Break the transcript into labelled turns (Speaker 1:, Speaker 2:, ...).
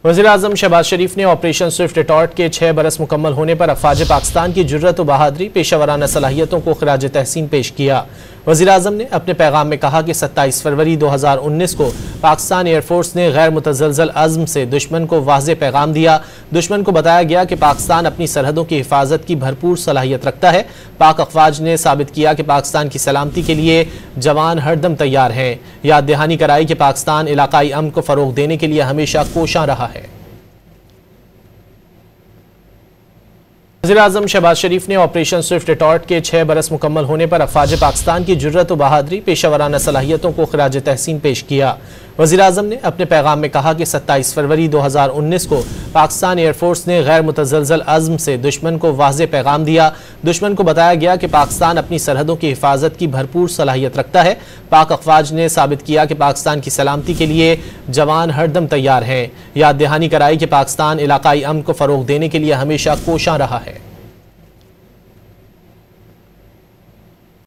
Speaker 1: वज़ीर-ए-आज़म शहबाज शरीफ ने operation Swift retort के 6 बरस मुकम्मल होने पर अफ़वाज पाकिस्तान की जुर्रत व बहादुरी, पेशावराना सलाहियतों को खिराज तहसीन पेश किया। वज़ीर-ए-आज़म ने अपने पैगाम में कहा कि 27 फरवरी 2019 को पाकिस्तान एयरफोर्स ने गैर मुतज़लज़ल अज़्म से दुश्मन को वाज़ेह पैगाम दिया। दुश्मन को बताया गया कि पाकिस्तान अपनी सरहदों की हिफाजत की भरपूर सलाहियत रखता है। पाक अफ़वाज ने साबित किया कि पाकिस्तान की सलामती के लिए जवान हरदम तैयार हैं। याद दहानी कराई कि पाकिस्तान इलाकाई अमन को फ़रोग़ देने के लिए हमेशा कोशां रहा है। वज़ीर-ए-आज़म शहबाज शरीफ ने ऑपरेशन स्विफ्ट रिटॉर्ट के 6 बरस मुकम्मल होने पर अफ़वाज पाकिस्तान की जुर्रत व बहादुरी, पेशावराना सलाहियतों को खिराज तहसीन पेश किया। वज़ीर-ए-आज़म ने अपने पैगाम में कहा कि 27 फरवरी 2019 को पाकिस्तान एयरफोर्स ने गैर मुतज़लज़ल अज़्म से दुश्मन को वाज़ेह पैगाम दिया। दुश्मन को बताया गया कि पाकिस्तान अपनी सरहदों की हिफाजत की भरपूर सलाहियत रखता है। पाक अफ़वाज ने साबित किया कि पाकिस्तान की सलामती के लिए जवान हरदम तैयार हैं। याद दहानी कराई कि पाकिस्तान इलाकाई अमन को फ़रोग़ देने के लिए हमेशा कोशां रहा है।